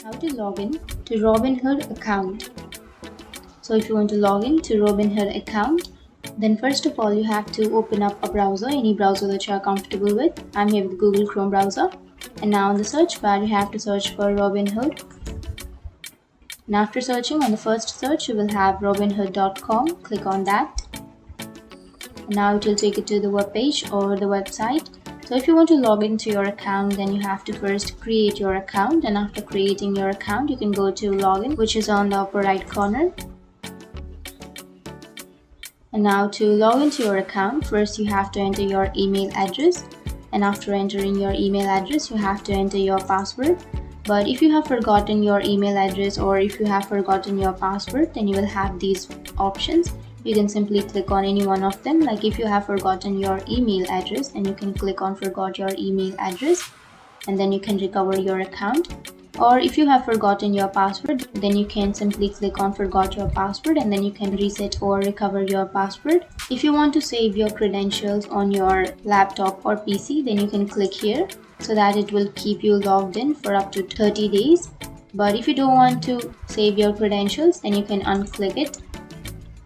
How to log in to Robinhood account. So if you want to log in to Robinhood account, then first of all you have to open up a browser, any browser that you are comfortable with. I'm here with Google Chrome browser. And now in the search bar you have to search for Robinhood. And after searching, on the first search you will have robinhood.com. Click on that. And now it will take you to the web page or the website. So if you want to log into your account, then you have to first create your account, and after creating your account you can go to login, which is on the upper right corner. And now to log into your account, first you have to enter your email address, and after entering your email address you have to enter your password. But if you have forgotten your email address or if you have forgotten your password, then you will have these options. You can simply click on any one of them. Like if you have forgotten your email address, then you can click on forgot your email address, and then you can recover your account. Or if you have forgotten your password, then you can simply click on forgot your password, and then you can reset or recover your password. If you want to save your credentials on your laptop or PC, then you can click here so that it will keep you logged in for up to 30 days. But if you don't want to save your credentials, then you can unclick it.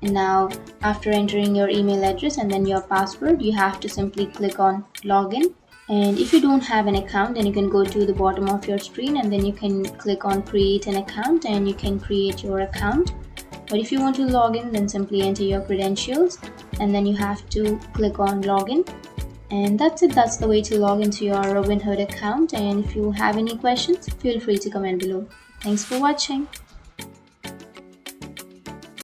And now after entering your email address and then your password, you have to simply click on login. And if you don't have an account, then you can go to the bottom of your screen and then you can click on create an account and you can create your account. But if you want to log in, then simply enter your credentials and then you have to click on login. And that's it. That's the way to log into your Robinhood account. And if you have any questions, feel free to comment below. Thanks for watching.